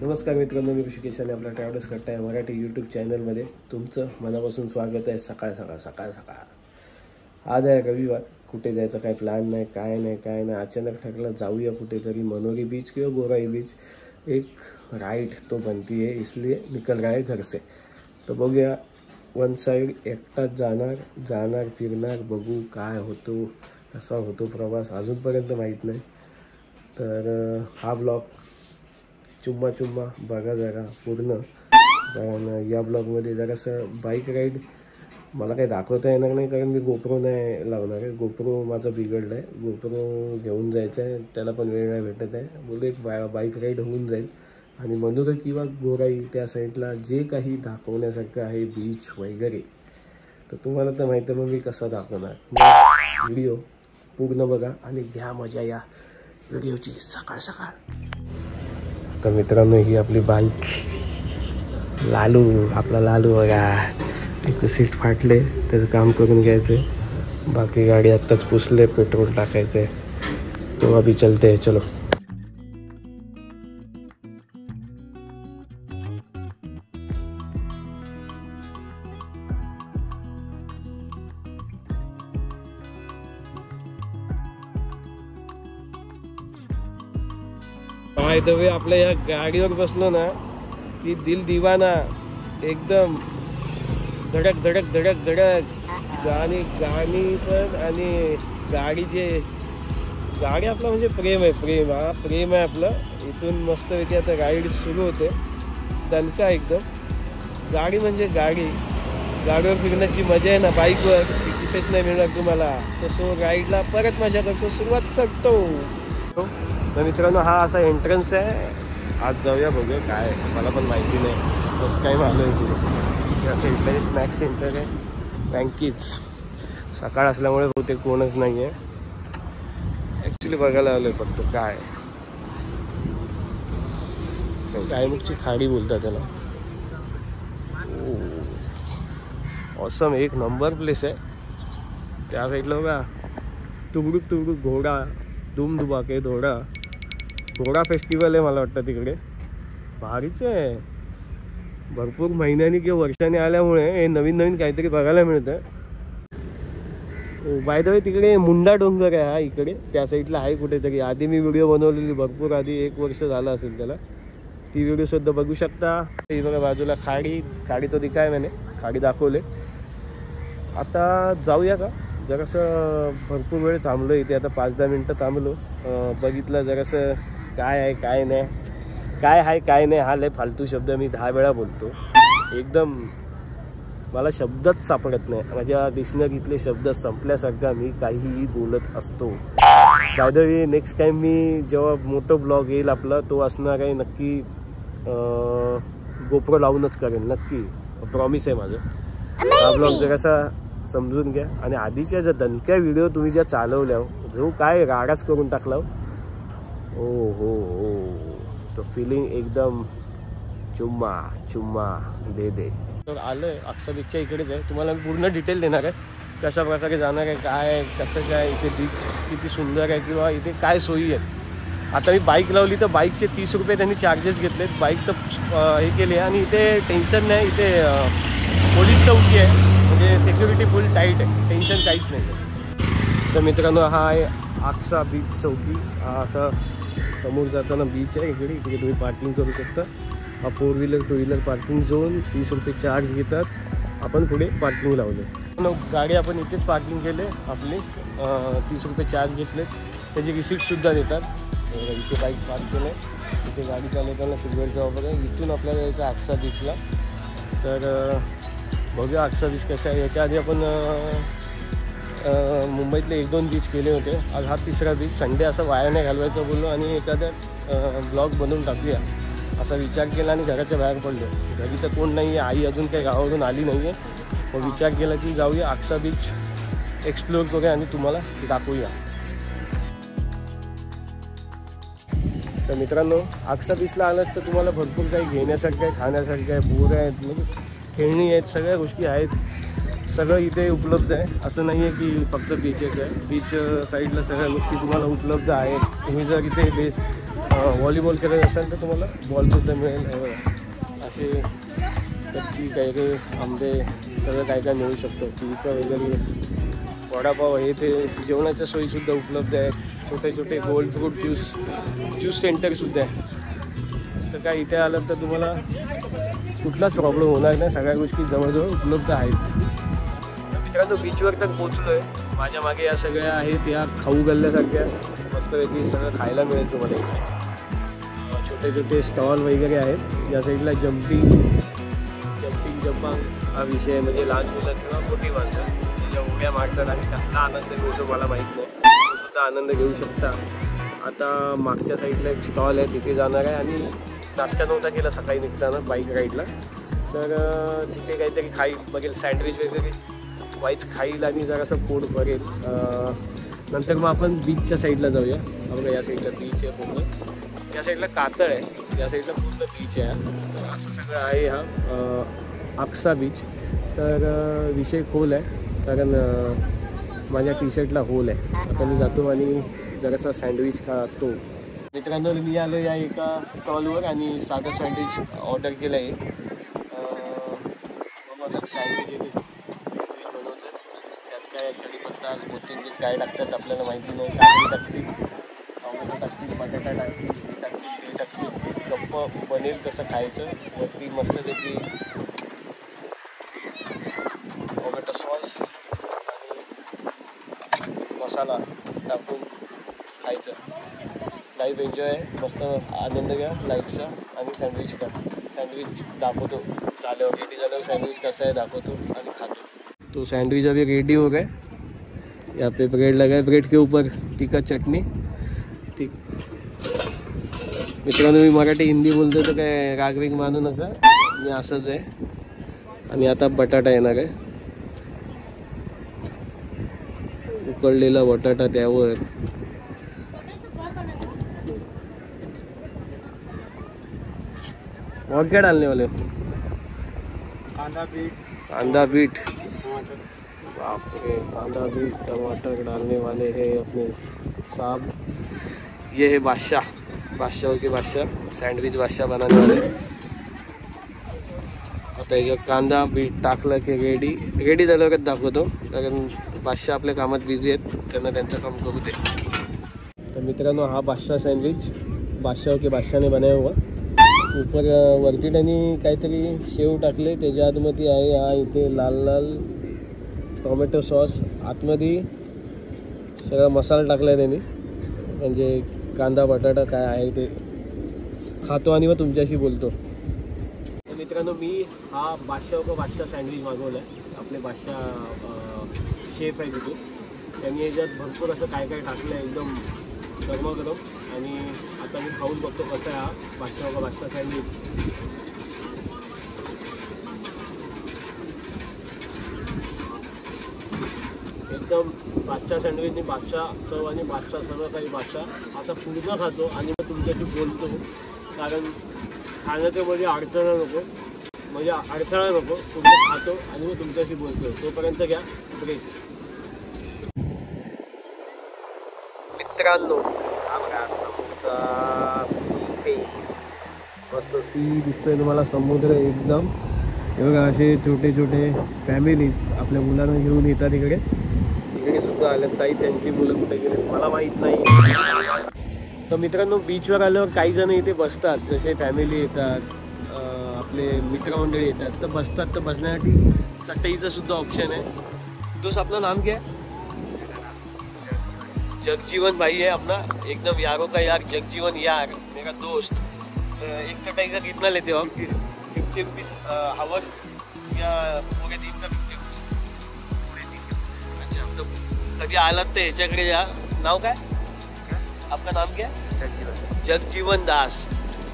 नमस्कार मित्रांनो, मी ऋषिकेश आणि आपल्या ट्रॅव्हल्स करताय मराठी यूट्यूब चॅनलमध्ये तुमचं मनापासून स्वागत आहे। सकाळ आज आहे रविवार। कुठे जायचं काय प्लॅन नाही, काय नाही। अचानक ठरलं जाऊया कुठेतरी मनोरी बीच किंवा गोराई बीच। एक राइड तो बनती है, इसलिए निकल रहा है घर से। तो बघूया, वन साइड एकटाच जाणार फिरणार, बघू काय होतो, कसा होतो प्रवास अजूनपर्यंत माहीत नाही। तर हा ब्लॉग चुम्मा बघा जरा पूर्ण, कारण या ब्लॉगमध्ये जरासं बाईक राईड मला काही दाखवता येणार नाही, कारण मी गोप्रो नाही लावणार आहे। गोप्रो माझा बिघडला आहे, गोप्रो घेऊन जायचं आहे, त्याला पण वेळ नाही भेटत आहे। बोलू एक बाईक राईड होऊन जाईल आणि मनोरी किंवा गोराई त्या साईडला जे काही दाखवण्यासारखं आहे बीच वगैरे, तर तुम्हाला तर माहिती आहे, मग मी कसा दाखवणार। व्हिडिओ पूर्ण बघा आणि घ्या मजा या व्हिडिओची। सकाळ तर मित्रांनो, ही आपली बाईक आपला लालू बघा, एक सीट फाटले, त्याचं काम करून घ्यायचं। बाकी गाडी आत्ताच पुसले, पेट्रोल टाकायचं, तो अभी चलते हैं, चलो। माहिती आपल्या या गाडीवर बसलो ना की दिल दीवाना, एकदम धडक गाणी पण, आणि गाडी आपलं म्हणजे प्रेम आहे आपलं। इथून मस्तपैकी आता राईड सुरू होते, दणका एकदम। गाडी म्हणजे गाडीवर फिरण्याची मजा आहे ना, बाईकवर कुठेच नाही मिळणार तुम्हाला। तसं राईडला परत मजा करतो, सुरुवात करतो। तर मित्रांनो, हा असा एंट्रन्स आहे। आज जाऊया, बघूया काय, मला पण माहिती नाही, फर्स्ट टाइम आलो आहे तिथे। असं इथलं स्नॅक्स सेंटर आहे, बँकीच सकाळ असल्यामुळे बहुतेक कोणच नाही आहे। ॲक्च्युली बघायला आलो आहे फक्त काय गायमुखची खाडी बोलतात त्याला। ऑसम, एक नंबर प्लेस आहे। त्या साईडला बघा, टुगडुक घोडा, धुमधुमाके घोडा फेस्टिवल आहे मला वाटतं तिकडे। भारीच आहे, भरपूर महिन्यांनी किंवा वर्षांनी आल्यामुळे हे नवीन काहीतरी बघायला मिळतं। बाय द वे, तिकडे मुंडा डोंगर आहे हा, इकडे त्या साईडला आहे कुठेतरी। आधी मी व्हिडिओ बनवलेली, भरपूर आधी, 1 वर्ष झालं असेल त्याला, ती व्हिडिओ सुद्धा बघू शकता। ही बघा बाजूला खाडी तो दिखाय मैंने, खाडी दाखवले। आता जाऊया का, जरासं भरपूर वेळ थांबलो इथे, आता 5-10 मिनटं थांबलो, बघितलं जरासं काय आहे काय नाही। हा लय फालतू शब्द मी 10 वेळा बोलतो, एकदम मला शब्दच सापडत नाही। माझ्या डिक्शनरीतले शब्द संपल्यासारखा मी काहीही बोलत असतो। By the way, next time मी जेव्हा मोठं ब्लॉग येईल आपला, तो असणार आहे नक्की गोप्रो लावूनच करेन, नक्की, प्रॉमिस आहे माझं। हा ब्लॉग जरासा समजून घ्या। आणि आधीच्या ज्या दणक्या व्हिडिओ तुम्ही ज्या चालवल्या, जो काय राडाच करून टाकला, हो, तो फिलिंग एकदम चुम्मा दे। तर आलं अक्सा बीचच्या इकडेच आहे, तुम्हाला मी पूर्ण डिटेल देणार आहे, कशा प्रकारे जाणार आहे, काय कसं काय, इथे बीच किती सुंदर आहे किंवा इथे काय सोयी आहेत। आता मी बाईक लावली तर बाईकचे 30 रुपये त्यांनी चार्जेस घेतलेत, बाईक तर हे केली आहे। आणि इथे टेन्शन नाही, इथे पोलीस चौकी आहे, म्हणजे सिक्युरिटी फुल टाईट आहे, टेन्शन काहीच नाही। तर मित्रांनो, हा आहे अक्सा बीच चौकी। हा असा समोर जाताना बीच आहे, इकडे तुम्ही पार्किंग करू शकता। हा 4 व्हीलर 2 व्हीलर पार्किंग झोन, 30 रुपये चार्ज घेतात। आपण पुढे पार्किंग लावले, गाडी आपण इथेच पार्किंग केले आपली, 30 रुपये चार्ज घेतले, त्याची रिसिप्टसुद्धा देतात। इथे बाईक पार्क केलं आहे, इथे गाडी चालवताना सिल्वरचा वापर आहे। इथून आपल्याला यायचं अक्सा बीचला। तर बघूया अक्सा बीच कसं आहे। याच्या आधी आपण मुंबईतले 1-2 बीच केले होते, आज हा 3रा बीच। संडे असं वाया नाही घालवायचं बोललो आणि एखाद्या ब्लॉग बनवून टाकूया असा विचार केला आणि घराच्या बाहेर पडलो। घरी तर कोण नाही आहे, आई अजून काही गावावरून आली नाही आहे, मग विचार केला की जाऊया अक्सा बीच एक्सप्लोअर करूया आणि तुम्हाला दाखवूया। तर मित्रांनो, अक्सा बीचला आलात तर तुम्हाला भरपूर काही घेण्यासारखं आहे, खाण्यासारखं आहे, बोर आहेत, म्हणजे खेळणी आहेत, सगळ्या गोष्टी आहेत, सगळं इथे उपलब्ध आहे। असं नाही आहे की फक्त बीचेस आहे, बीच साईडला सगळ्या गोष्टी तुम्हाला उपलब्ध आहेत। तुम्ही जर इथे व्हॉलीबॉल खेळत असाल तर तुम्हाला बॉलसुद्धा मिळेल. हे बघा असे कच्ची काही आंबे सगळं काय काय मिळू शकतो. पिझ्झा वगैरे, वडापाव हे ते जेवणाच्या सोयीसुद्धा उपलब्ध आहेत. छोटे छोटे गोल्ड फ्रूट ज्यूस सेंटरसुद्धा आहे. तर काय इथे आलं तर तुम्हाला कुठलाच प्रॉब्लेम होणार नाही. सगळ्या गोष्टी जवळजवळ उपलब्ध आहेत. मित्रांनो बीचवर तर पोचलो आहे. माझ्या मागे या सगळ्या आहेत या खाऊ गल्ल्यासारख्या मस्तपैकी सगळं खायला मिळेल तुम्हाला इथे. छोटे छोटे स्टॉल वगैरे आहेत. या साईडला जम्पिंग जपांग हा विषय म्हणजे लहान मुलं किंवा मोठी माणसं त्याच्या उड्या मारतात आणि कसला आनंद मिळतो मला माहीत नाही. तो सुद्धा आनंद घेऊ शकता. आता मागच्या साईडला एक स्टॉल आहे तिथे जाणार आहे आणि नाश्ता नव्हता केला सकाळी निघताना बाईक राईडला. तर तिथे काहीतरी खाईल बघेल, सँडविच वगैरे वाईच खाईल आणि जरासं पोट भरेल. नंतर मग आपण बीचच्या साईडला जाऊया. बघा या साईडला बीच आहे पूर्ण. या साईडला कातळ आहे, या साईडला पूर्ण बीच आहे. तर असं सगळं आहे हा अक्सा बीच. तर विषय खोल आहे कारण माझ्या टी शर्टला होल आहे. आता मी जातो आणि जरासा सँडविच खातो. मित्रांनो मी आलो या एका स्टॉलवर आणि साधं सँडविच ऑर्डर केलं आहे. सँडविच येते सँडविच बनवतात. त्यात काय कढीपत्ता कोथिंबीर काय टाकतात आपल्याला माहिती नाही. काकडी टाकतील, टोमॅटो टाकतील, बटाटा टाकतील, हे टाकतील, ते टाकतील. गप्प बनेल तसं खायचं. वरती मस्तपैकी टोमॅटो सॉस आणि मसाला टाकून खायचं. लाईफ एन्जॉय आहे, मस्त आनंद घ्या लाईफचा आणि सँडविच खा. सँडविच दाखवतो चालेल. रेडी झाल्यावर सँडविच कसा आहे दाखवतो आणि खातो. तो सैंडविच अभी रेडी हो गए. यहाँ पे ब्रेड लगा है, ब्रेड के ऊपर तीखा चटनी. ठीक मित्रांनो मी मराठी हिंदी बोलतो तर काय रागबिग मानू नका, मी असंच आहे. आणि आता बटाटा येणार आहे, उकळलेला बटाटा त्यावर. और क्या डालने वाले हो? कांदा बीट बाप रे, कांदा बीट टमाटर डालने वाले हैं अपने साहब. ये है बादशाह के बादशाह सैंडविच बादशाह बनाने वाले. आता याच्यात कांदा बीट टाकलं की रेडी झाल्यावर दाखवतो, कारण बादशाह आपल्या कामात बिझी आहेत, त्यांना त्यांचं काम करू दे. तर मित्रांनो हा बादशाह सैंडविच बादशाह के बादशाह ने बनाया हुआ. ऊपर वरती त्यांनी काहीतरी शेव टाकले, त्याच्या आतमध्ये आहे हा इथे लाल लाल टोमॅटो सॉस. आतमध्ये सगळा मसाला टाकला आहे त्यांनी, म्हणजे कांदा बटाटा काय आहे ते खातो आणि मग तुमच्याशी बोलतो. तर मित्रांनो मी हा बादशाह सँडविच मागवला आहे. आपले बादशाह शेफ आहे तिथे, त्यांनी याच्यात भरपूर असं काय काय टाकलं आहे, एकदम गरमागरम. आणि आता मी खाऊन बघतो कसा आहे हा बादशाह सँडविच. एकदम बादशाह सँडविचनी बादशाह चव आणि बादशाह सगळं काही बादशाह. आता पूर्ण खातो आणि मग तुमच्याशी बोलतो, कारण खाण्याच्या मध्ये अडचण नको, म्हणजे अडथळा नको. पूर्ण खातो आणि मग तुमच्याशी बोलतो. तोपर्यंत घ्या ब्रेक. मित्रांनो हा बघा समुद्राचा सी फेस, मस्त सी दिसतोय तुम्हाला, समुद्र एकदम. हे बघा असे छोटे छोटे फॅमिलीज आपल्या मुलांना घेऊन येतात इकडे. इकडे सुद्धा आल्यात ताई, त्यांची मुलं कुठे गेले मला माहीत नाही. तर मित्रांनो बीचवर आल्यावर काही जण इथे बसतात, जसे फॅमिली येतात, आपले मित्रमंडळी येतात, तर बसतात. तर बसण्यासाठी चटईचं सुद्धा ऑप्शन आहे. दोस्त आपलं नाम क्या है? जगजीवन भाई है अपना, एकदम यारों का यार जगजीवन यार मेरा दोस्त. एक चटाई का कितना लेते हो आप? 50 रुपीज़ आवर्स या पूरे दिन का 50 रुपीज़? अच्छा, तो कधी आलात तर ह्याच्याकडे या. नाव काय आपका नाम क्या? जगजीवन दास,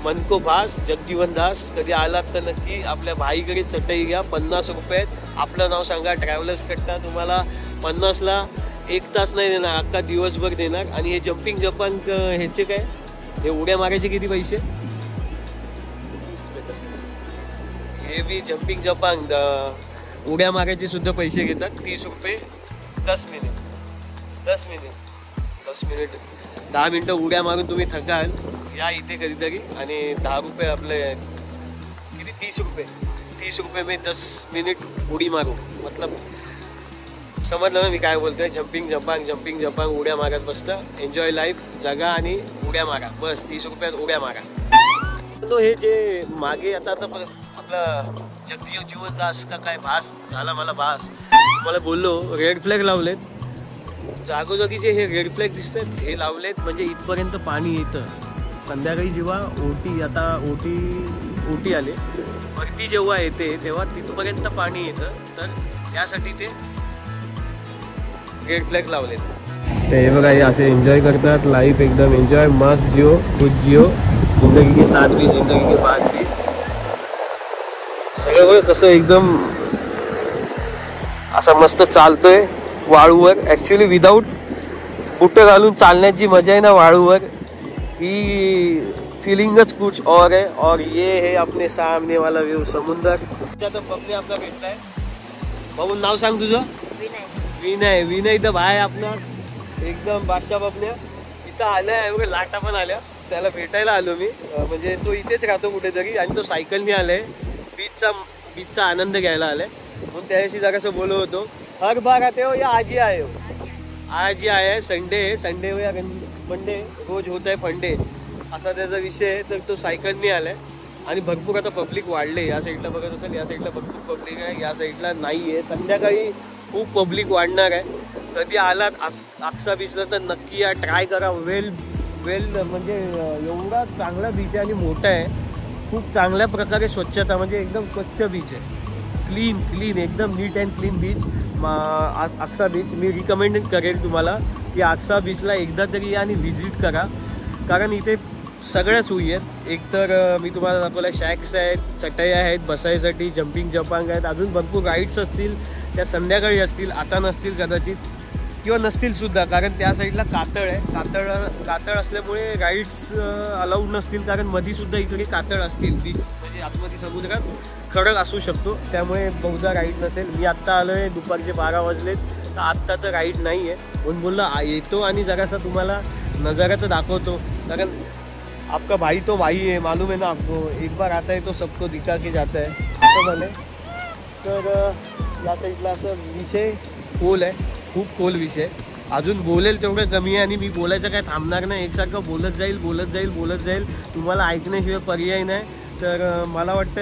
मन को भास जगजीवन दास. कधी आलात तर नक्की आपल्या भाईकडे चटई घ्या. 50 रुपये. आपलं नाव सांगा, ट्रॅव्हलर्स करता तुम्हाला 50ला 1 तास नाही देणार, अख्खा दिवसभर देणार. आणि हे जम्पिंग जपान ह्याचे काय, हे उड्या मारायचे किती पैसे? हे बी जम्पिंग जपान उड्या मारायचे सुद्धा पैसे घेतात. 30 रुपये 10 मिनिट 10 मिनिट 10 मिनिट 10 मिनटं उड्या मारून तुम्ही थकाल. या इथे कधीतरी आणि 10 रुपये आपले किती 30 रुपये में 10 मिनिट उडी मारू. मतलब समजलं ना मी काय बोलतोय. जम्पिंग जपांग उड्या मारत बसतं. एन्जॉय लाईफ जगा आणि उड्या मारा. बस 30 रुपयात उड्या मारा. तो हे जे मागे आता आपला जगजीवन जीवनदास का काय भास झाला मला भास मला बोललो रेड फ्लॅग लावलेत जागोजागी. जे हे रेड फ्लॅग दिसतात हे लावलेत म्हणजे इथपर्यंत पाणी येतं. संध्याकाळी जेव्हा ओटी आले वरती जेव्हा येते तेव्हा तिथपर्यंत पाणी येतं. तर त्यासाठी ते रेड फ्लॅग लावलेत. हे बघा हे असे एन्जॉय करतात लाईफ. एकदम एन्जॉय मस्त जिओ खुद जिओ जिंदगी के साथ भी जिंदगी के बाद भी. सगळं कसं एकदम असं मस्त चालतोय वाळूवर. ॲक्च्युली विदाऊट बुटं घालून चालण्याची मजा आहे ना वाळूवर ही फीलिंगच कुछ और है. और ये है अपने सामने वाला व्यू समुद्र. तर बबने आपला भेटलाय. बाबू नाव सांग तुझं. विनय तर भाई आपला एकदम बादशाह बबन्या इथं आलाय. बघा लाटा पण आल्या. त्याला भेटायला आलो मी. म्हणजे तो इथेच राहतो कुठेतरी आणि तो सायकलने आलाय. बीचचा आनंद घ्यायला आलाय. म्हणून त्याच्याशी जरासं बोलत होतो. हर बार आते हो या आज ही आए हो. आज ही आए. संडे हो या मंडे रोज होत आहे फंडे असा त्याचा विषय आहे. तर तो सायकलने आलाय आणि भरपूर आता पब्लिक वाढले. या साईडला बघत असेल या साईडला भरपूर पब्लिक आहे. या साईडला नाही आहे. संध्याकाळी खूप पब्लिक वाढणार आहे. कधी आलात आक्सा बीचला तर नक्की या ट्राय करा. वेल म्हणजे एवढा चांगला बीच आहे आणि मोठा आहे. खूप चांगल्या प्रकारे स्वच्छता म्हणजे एकदम स्वच्छ बीच आहे. क्लीन एकदम नीट and clean beach Aksa beach. मी रिकमेंड करेन तुम्हाला की आक्सा बीचला एकदा तरी या आणि व्हिजिट करा. कारण इथे सगळ्या सोयी आहेत. एकतर मी तुम्हाला दाखवल्या शॅक्स आहेत, चटया आहेत बसायसाठी, जम्पिंग जपांग आहेत. अजून भरपूर राईड्स असतील त्या संध्याकाळी असतील. आता नसतील कदाचित किंवा नसतील सुद्धा कारण त्या साईडला कातळ आहे. कातळ असल्यामुळे राईड्स अलाउड नसतील. कारण मधीसुद्धा इकडे कातळ असतील. बीच म्हणजे आतमध्ये समुद्रात खडक असू शकतो. त्यामुळे बहुधा राईड नसेल. मी आत्ता आलो आहे दुपारचे 12 वाजलेत. तर आत्ता तर राईड नाही आहे. म्हणून बोलला येतो आणि जरासा तुम्हाला नजारा तर दाखवतो. कारण आपका भाई तो भाई है मालूम है ना आपको. एक बार आता है तो सबको दिखा के जाता है असं झालं. तर या साईडला असं विषय खोल आहे. खूप खोल विषय. अजून बोलेल तेवढं कमी आहे आणि मी बोलायचं काय थांबणार नाही. एकसारखं बोलत जाईल. तुम्हाला ऐकण्याशिवाय पर्याय नाही. तर मला वाटतं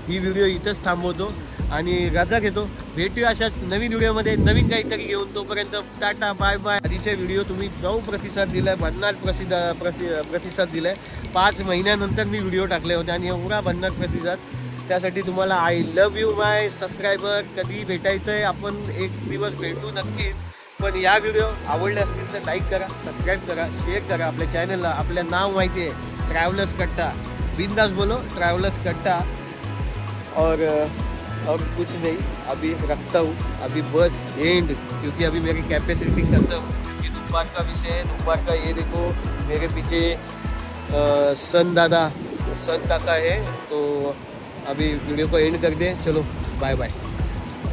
ही व्हिडिओ इथंच थांबवतो आणि रजा घेतो. भेटूया अशाच नवीन व्हिडिओमध्ये नवीन काहीतरी घेऊन. तोपर्यंत टाटा बाय बाय. आधीचे व्हिडिओ तुम्ही जो प्रतिसाद दिलाय भन्नाट प्रतिसाद दिलाय. 5 महिन्यानंतर मी व्हिडिओ टाकले होते आणि एवढा भन्नाट प्रतिसाद. त्यासाठी तुम्हाला I love you my subscriber. कधी भेटायचं आहे आपण एक दिवस भेटू नक्कीच. पण या व्हिडिओ आवडले असतील तर लाईक करा, सबस्क्राईब करा, शेअर करा. आपल्या चॅनलला आपलं नाव माहिती आहे ट्रॅव्हलर्स कट्टा. बिंदास बोलो ट्रैवलर्स कट्टा. और कुछ नहीं. अभी रखता हूँ. अभी बस एंड क्योंकि अभी मेरी कैपेसिटी खत्म. क्योंकि दोपहर का विषय है. दोपहर का ये देखो मेरे पीछे सन काका है. तो अभी वीडियो को एंड कर दे. चलो बाय बाय.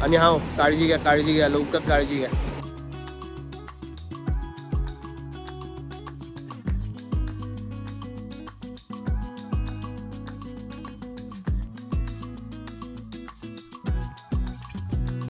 आणि हाँ काळजी घ्या लवकर काळजी घ्या.